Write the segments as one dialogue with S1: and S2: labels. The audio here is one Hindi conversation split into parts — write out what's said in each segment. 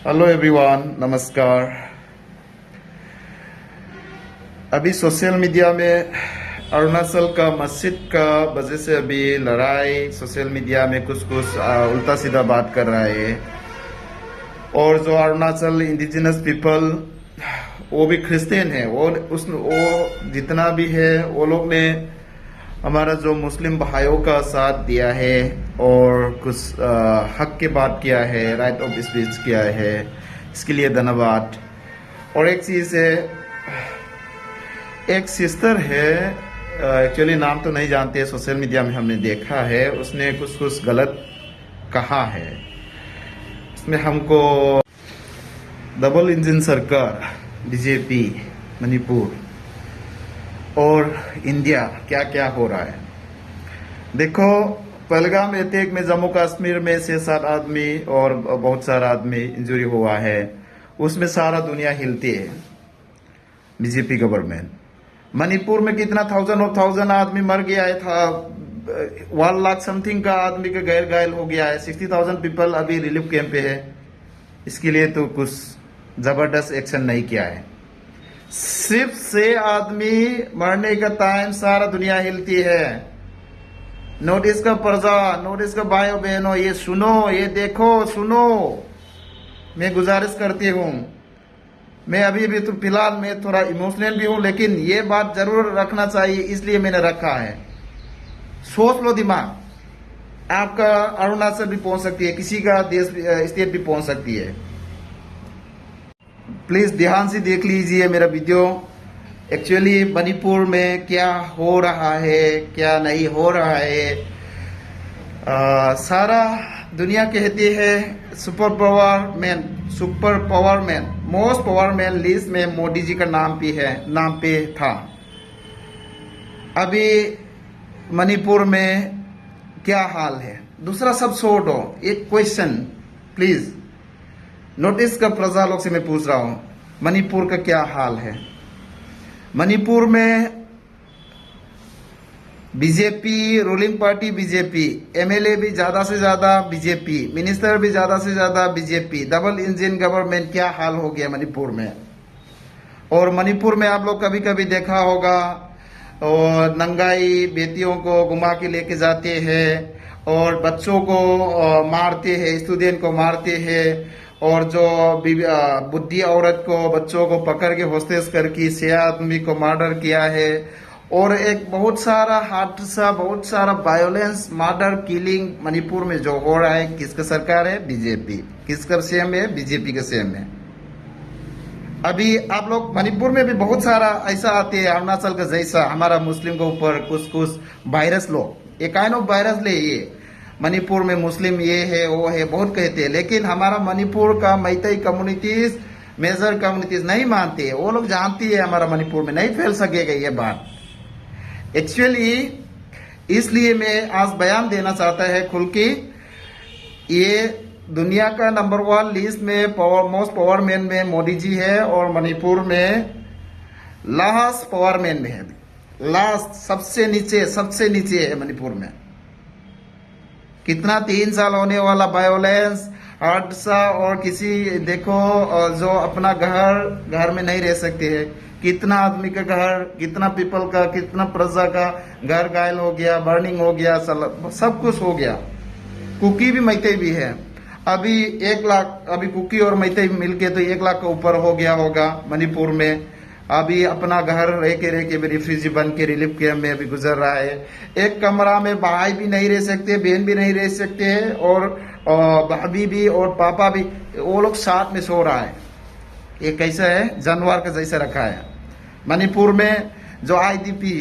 S1: हेलो एवरीवन, नमस्कार। अभी सोशल मीडिया में अरुणाचल का मस्जिद का वजह से अभी लड़ाई सोशल मीडिया में कुछ कुछ उल्टा सीधा बात कर रहा है। और जो अरुणाचल इंडिजिनस पीपल वो भी क्रिश्चियन है, वो जितना भी है वो लोग ने हमारा जो मुस्लिम भाइयों का साथ दिया है और कुछ हक की बात किया है, राइट ऑफ स्पीच किया है, इसके लिए धन्यवाद। और एक चीज़ है, एक सिस्टर है, एक्चुअली नाम तो नहीं जानते, सोशल मीडिया में हमने देखा है, उसने कुछ कुछ गलत कहा है। उसमें हमको डबल इंजन सरकार, बीजेपी, मणिपुर और इंडिया क्या क्या हो रहा है। देखो, पहलगाम अटैक में जम्मू कश्मीर में 6-7 आदमी और बहुत सारा आदमी इंजरी हुआ है, उसमें सारा दुनिया हिलती है, बीजेपी गवर्नमेंट। मणिपुर में कितना थाउजेंड आदमी मर गया है, था 1 लाख समथिंग का आदमी का गैर घायल हो गया है, 60,000 पीपल अभी रिलीफ कैंप पे है। इसके लिए तो कुछ जबरदस्त एक्शन नहीं किया है। सिर्फ 6 आदमी मरने का टाइम सारा दुनिया हिलती है। नोटिस का प्रजा, नोटिस का भाइयों बहनों, ये सुनो, ये देखो, सुनो, मैं गुजारिश करती हूँ। मैं अभी भी तो फिलहाल मैं थोड़ा इमोशनल भी हूँ, लेकिन ये बात जरूर रखना चाहिए, इसलिए मैंने रखा है। सोच लो, दिमाग आपका अरुणाचल भी पहुंच सकती है, किसी का देश स्टेट भी पहुंच सकती है। प्लीज ध्यान से देख लीजिए मेरा वीडियो। एक्चुअली मणिपुर में क्या हो रहा है, क्या नहीं हो रहा है, सारा दुनिया कहती है super power man, most power man list में मोदी जी का नाम पे था। अभी मणिपुर में क्या हाल है, दूसरा सब छोड़ दो, एक क्वेश्चन प्लीज नोटिस का प्रजा लोग से मैं पूछ रहा हूं, मणिपुर का क्या हाल है। मणिपुर में BJP, ruling party BJP, MLA भी ज्यादा से ज्यादा बीजेपी, मिनिस्टर भी ज्यादा से ज्यादा बीजेपी, डबल इंजन गवर्नमेंट, क्या हाल हो गया मणिपुर में। और मणिपुर में आप लोग कभी कभी देखा होगा, और नंगाई बेटियों को घुमा के लेके जाते हैं और बच्चों को मारते हैं, स्टूडेंट को मारते हैं, और जो बुद्धि औरत को, बच्चों को पकड़ के होस्टेस करके 6 आदमी को मर्डर किया है। और एक बहुत सारा हादसा, बहुत सारा वायोलेंस, मर्डर, किलिंग मणिपुर में जो हो रहा है, किसका सरकार है? बीजेपी। किसका सीएम है? बीजेपी का सीएम है। अभी आप लोग मणिपुर में भी बहुत सारा ऐसा आते हैं, अरुणाचल का जैसा हमारा मुस्लिम के ऊपर कुछ वायरस लो, एक काइंड ऑफ वायरस ले, ये मणिपुर में मुस्लिम ये है वो है बहुत कहते हैं, लेकिन हमारा मणिपुर का मैतई कम्युनिटीज, मेजर कम्युनिटीज नहीं मानते, वो लोग जानती है हमारा मणिपुर में नहीं फैल सकेगा ये बात। एक्चुअली इसलिए मैं आज बयान देना चाहता है खुल के, ये दुनिया का नंबर 1 लिस्ट में मोस्ट पावर मैन में मोदी जी है, और मणिपुर में लास्ट पावर मैन में है, लास्ट सबसे नीचे है मणिपुर में। कितना 3 साल होने वाला वायोलेंस, हादसा, और किसी देखो जो अपना घर में नहीं रह सकते हैं, कितना आदमी का घर, कितना पीपल का, कितना प्रजा का घर घायल हो गया, बर्निंग हो गया, सब कुछ हो गया। कुकी भी मैतई भी है। अभी 1 लाख, अभी कुकी और मैतई मिलके तो 1 लाख का ऊपर हो गया होगा मणिपुर में। अभी अपना घर रह के रिफ्यूजी बन के रिलीफ कैंप में अभी गुजर रहा है। एक कमरा में भाई भी नहीं रह सकते, बहन भी नहीं रह सकते हैं, और भाभी भी और पापा भी, वो लोग साथ में सो रहा है। ये कैसा है? जानवर का जैसा रखा है। मणिपुर में जो आईडीपी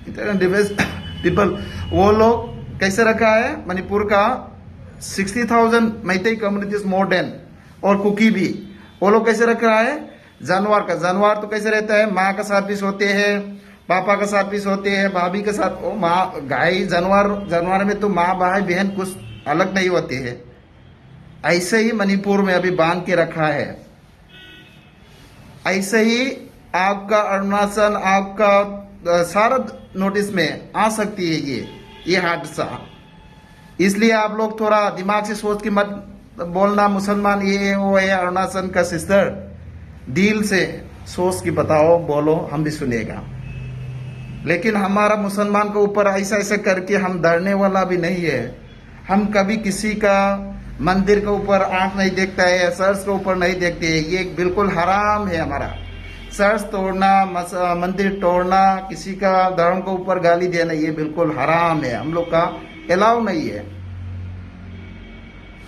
S1: पीपल, वो लोग कैसे रखा है? मणिपुर का 60,000 मैतई कम्युनिटीज मोर देन, और कुकी भी, वो लोग कैसे रख रहा है? जानवर का। जानवर तो कैसे रहता है? माँ का साथ भी सोते हैं, पापा का साथ भी सोते हैं, भाभी के साथ। ओ माँ, गाय, जानवर में तो माँ भाई बहन कुछ अलग नहीं होते हैं। ऐसे ही मणिपुर में अभी बांध के रखा है। ऐसे ही आपका अरुणाचल, आपका सारा नोटिस में आ सकती है ये हादसा। इसलिए आप लोग थोड़ा दिमाग से सोच के मत बोलना मुसलमान ये है वो है, अरुणाचल का सिस्टर, दिल से सोच के बताओ, बोलो, हम भी सुनेगा। लेकिन हमारा मुसलमान के ऊपर ऐसा ऐसा करके हम डरने वाला भी नहीं है। हम कभी किसी का मंदिर के ऊपर आंख नहीं देखता है, चर्च के ऊपर नहीं देखते है, ये बिल्कुल हराम है हमारा। चर्च तोड़ना, मंदिर तोड़ना, किसी का धर्म के ऊपर गाली देना, ये बिल्कुल हराम है, हम लोग का अलाउ नहीं है।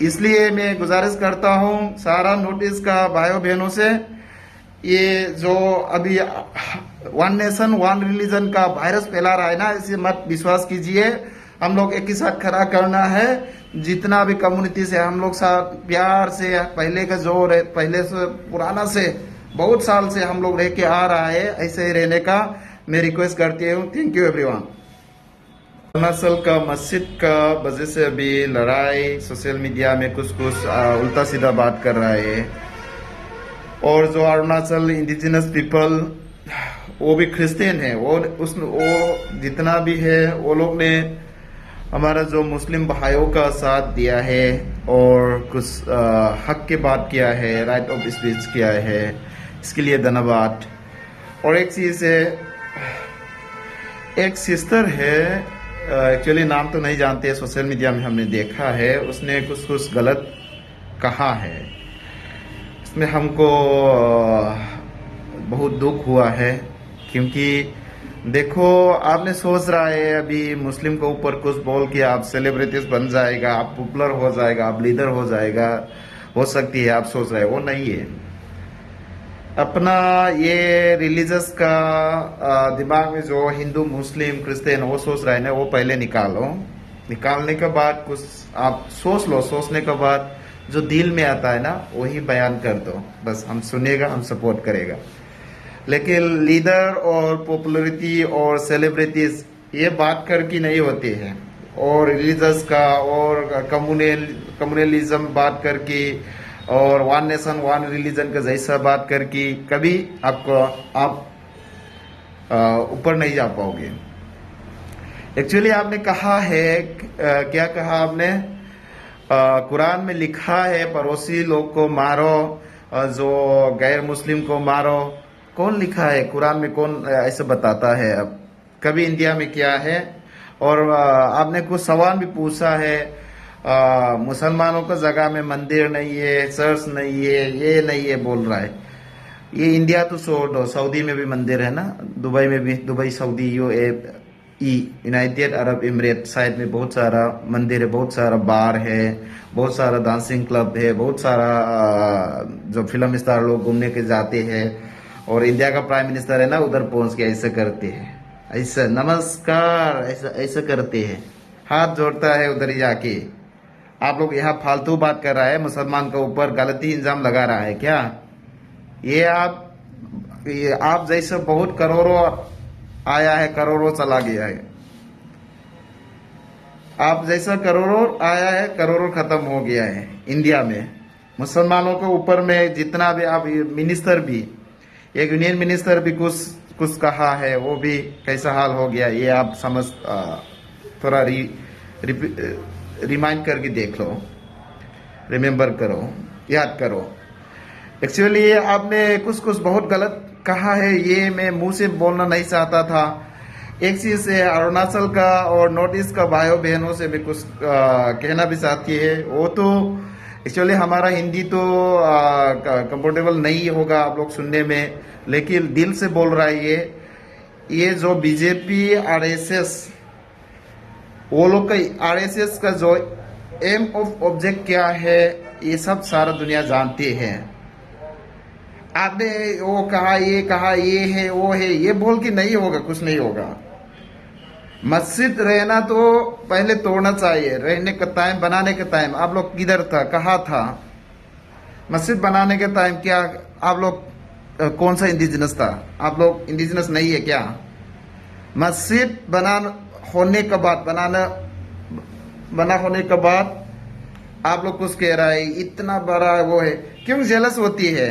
S1: इसलिए मैं गुजारिश करता हूँ सारा नोटिस का भाइयों बहनों से, ये जो अभी वन नेशन वन रिलीजन का वायरस फैला रहा है ना, इसे मत विश्वास कीजिए। हम लोग एक ही साथ खड़ा करना है। जितना भी कम्युनिटी से हम लोग साथ प्यार से, पहले का जो पहले से पुराना से बहुत साल से हम लोग रह के आ रहा है, ऐसे ही रहने का मैं रिक्वेस्ट करती हूँ। Thank you everyone. अरुणाचल का मस्जिद का वजह से अभी लड़ाई, सोशल मीडिया में कुछ उल्टा सीधा बात कर रहा है। और जो अरुणाचल इंडिजिनस पीपल, वो भी क्रिश्चियन है, वो जितना भी है, वो लोग ने हमारा जो मुस्लिम भाइयों का साथ दिया है और कुछ हक के बात किया है, राइट ऑफ स्पीच किया है, इसके लिए धन्यवाद। और एक चीज़ है, एक सिस्टर है, एक्चुअली नाम तो नहीं जानते, सोशल मीडिया में हमने देखा है, उसने कुछ गलत कहा है। इसमें हमको बहुत दुख हुआ है, क्योंकि देखो, आपने सोच रहा है अभी मुस्लिम के ऊपर कुछ बोल के आप सेलिब्रिटीज बन जाएगा, आप पॉपुलर हो जाएगा, आप लीडर हो जाएगा, हो सकती है आप सोच रहे हैं, वो नहीं है। अपना ये रिलीजियस का दिमाग में जो हिंदू मुस्लिम क्रिश्चियन वो सोच रहा है ना, वो पहले निकालो। निकालने के बाद कुछ आप सोच लो, सोचने के बाद जो दिल में आता है ना, वही बयान कर दो, बस हम सुनेगा, हम सपोर्ट करेगा। लेकिन लीडर और पॉपुलरिटी और सेलिब्रिटीज ये बात करके नहीं होते हैं, और रिलीजियस का और कम्युनलिज्म बात करके और वन नेशन वन रिलीजन का जैसा बात करके कभी आप ऊपर नहीं जा पाओगे। एक्चुअली आपने कहा है, क्या कहा आपने? कुरान में लिखा है पड़ोसी लोग को मारो, जो गैर मुस्लिम को मारो। कौन लिखा है कुरान में? कौन ऐसा बताता है? अब कभी इंडिया में क्या है? और आपने कुछ सवाल भी पूछा है, मुसलमानों का जगह में मंदिर नहीं है, चर्च नहीं है, ये नहीं है बोल रहा है। ये इंडिया तो छोड़ दो, सऊदी में भी मंदिर है ना, दुबई में भी, Dubai Saudi United Arab emirate side में बहुत सारा मंदिर है, बहुत सारा बार है, बहुत सारा डांसिंग क्लब है, बहुत सारा जो फिल्म स्टार लोग घूमने के जाते हैं। और इंडिया का प्राइम मिनिस्टर है ना, उधर पहुंच के ऐसा करते हैं, ऐसा नमस्कार ऐसा करते हैं, हाथ जोड़ता है उधर ही जाके। आप लोग यहाँ फालतू बात कर रहा है, मुसलमान के ऊपर गलती इल्जाम लगा रहा है क्या? ये आप जैसे बहुत करोड़ों आया है, करोड़ों चला गया है। आप जैसा करोड़ों आया है, करोड़ों खत्म हो गया है इंडिया में। मुसलमानों के ऊपर में जितना भी आप मिनिस्टर भी, एक यूनियन मिनिस्टर भी कुछ कहा है, वो भी कैसा हाल हो गया, ये आप समझ थोड़ा रिमाइंड करके देख लो, रिमेम्बर करो, याद करो। एक्चुअली आपने कुछ बहुत गलत कहा है, ये मैं मुंह से बोलना नहीं चाहता था। एक चीज है, अरुणाचल का और नॉर्थ ईस्ट का भाइयों बहनों से मैं कुछ कहना भी चाहती है। वो तो एक्चुअली हमारा हिंदी तो कंफर्टेबल नहीं होगा आप लोग सुनने में, लेकिन दिल से बोल रहा है ये जो बीजेपी आरएसएस, वो लोग का आरएसएस का जो एम ऑफ ऑब्जेक्ट क्या है, ये सब सारा दुनिया जानती है। आपने वो कहा, ये है, वो है, ये बोल के नहीं होगा, कुछ नहीं होगा। मस्जिद रहना तो पहले तोड़ना चाहिए। रहने का टाइम, बनाने का टाइम आप लोग किधर था, कहाँ था? मस्जिद बनाने के टाइम क्या आप लोग कौन सा इंडिजिनस था? आप लोग इंडिजिनस नहीं है क्या? मस्जिद बना होने के बाद आप लोग कुछ कह रहा है, इतना बड़ा वो है, क्यों जेलस होती है?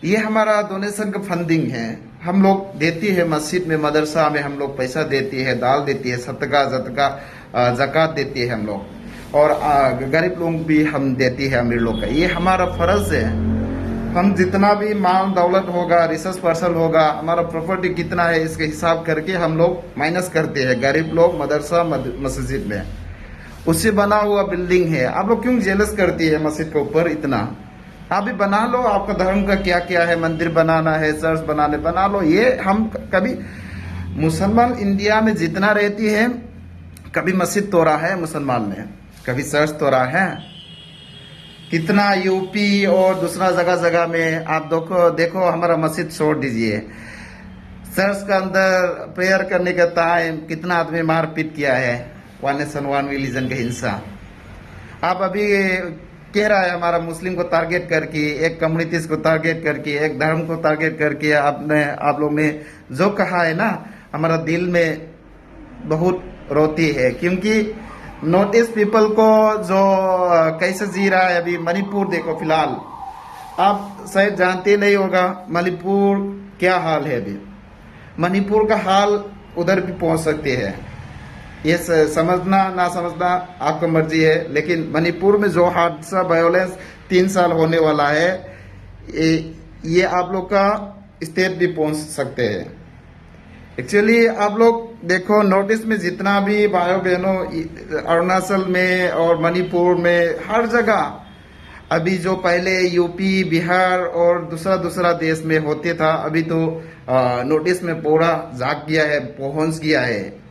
S1: ये हमारा डोनेशन का फंडिंग है, हम लोग देती है मस्जिद में, मदरसा में हम लोग पैसा देती है, दाल देती है, सदका जकात देती है हम लोग। और गरीब लोग भी हम देती है अमीर लोग का। ये हमारा फर्ज है। हम जितना भी माल दौलत होगा, रिसोर्स पर्सन होगा, हमारा प्रॉपर्टी कितना है, इसके हिसाब करके हम लोग माइनस करते हैं। गरीब लोग मदरसा मस्जिद में उससे बना हुआ बिल्डिंग है। आप लोग क्यों जेलस करती है मस्जिद के ऊपर इतना? आप भी बना लो, आपका धर्म का क्या क्या है, मंदिर बनाना है, चर्च बना लो। ये हम कभी मुसलमान इंडिया में जितना रहती है, कभी मस्जिद तोड़ा है मुसलमान ने, कभी चर्च तोड़ा है? कितना यूपी और दूसरा जगह जगह में आप देखो हमारा मस्जिद छोड़ दीजिए, चर्च का अंदर प्रेयर करने का टाइम कितना आदमी मारपीट किया है, वन नेशन वन रिलीजन का हिंसा। आप अभी कह रहा है हमारा मुस्लिम को टारगेट करके, एक कम्युनिटीज को टारगेट करके, एक धर्म को टारगेट करके आप लोग ने जो कहा है ना, हमारा दिल में बहुत रोती है। क्योंकि नॉर्थ ईस्ट पीपल को जो कैसे जी रहा है अभी, मणिपुर देखो फिलहाल, आप शायद जानते नहीं होगा मणिपुर क्या हाल है अभी। मणिपुर का हाल उधर भी पहुंच सकते हैं। ये समझना ना समझना आपका मर्जी है, लेकिन मणिपुर में जो हादसा वायोलेंस 3 साल होने वाला है, ये आप लोग का स्टेट भी पहुंच सकते हैं। एक्चुअली आप लोग देखो, नॉर्थ ईस्ट में जितना भी भाइयों बहनों, अरुणाचल में और मणिपुर में, हर जगह अभी जो पहले यूपी बिहार और दूसरा देश में होते था, अभी तो नॉर्थ ईस्ट में पूरा जाग गया है, पहुंच गया है।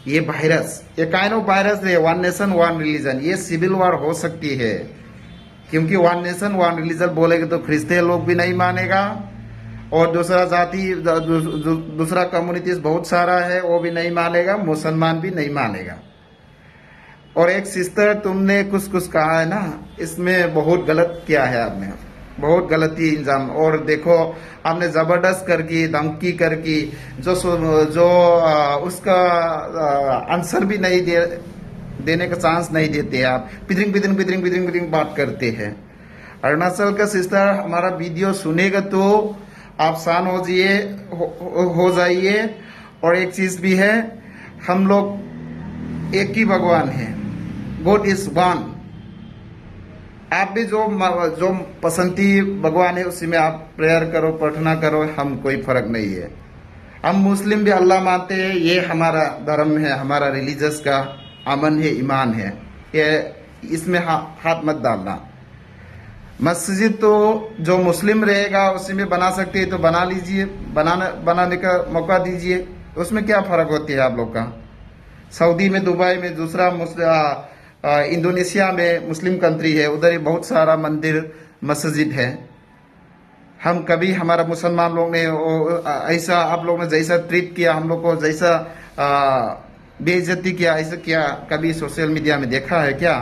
S1: ये वायरस, ये काइंड ऑफ वायरस है, वन नेशन वन रिलीजन। ये सिविल वॉर हो सकती है, क्योंकि वन नेशन वन रिलीजन बोलेगे तो क्रिश्चियन लोग भी नहीं मानेगा, और दूसरा जाति दूसरा कम्युनिटीज बहुत सारा है, वो भी नहीं मानेगा, मुसलमान भी नहीं मानेगा। और एक सिस्टर, तुमने कुछ कहा है ना, इसमें बहुत गलत किया है आपने, बहुत गलती इंजाम। और देखो आपने जबरदस्त करके, धमकी करके, जो उसका आंसर भी नहीं देने का चांस नहीं देते। आप पिदरिंग बात करते हैं। अरुणाचल का सिस्टर हमारा वीडियो सुनेगा तो आप शान हो जाइए। और एक चीज भी है, हम लोग एक ही भगवान है, गॉड इज वन। आप भी जो पसंदी भगवान है उसी में आप प्रेयर करो, प्रार्थना करो, हम कोई फर्क नहीं है। हम मुस्लिम भी अल्लाह मानते हैं, ये हमारा धर्म है, हमारा रिलीजियस का अमन है, ईमान है। ये इसमें हाथ मत डालना। मस्जिद तो जो मुस्लिम रहेगा उसी में बना सकते हैं तो बना लीजिए, बनाने का मौका दीजिए, उसमें क्या फर्क होती है आप लोग का? सऊदी में, दुबई में, दूसरा इंडोनेशिया में मुस्लिम कंट्री है, उधर ही बहुत सारा मंदिर मस्जिद है। हम कभी, हमारा मुसलमान लोग ने ऐसा आप लोग ने जैसा ट्रीट किया, हम लोग को जैसा बेइज्जती किया, ऐसा किया, कभी सोशल मीडिया में देखा है क्या?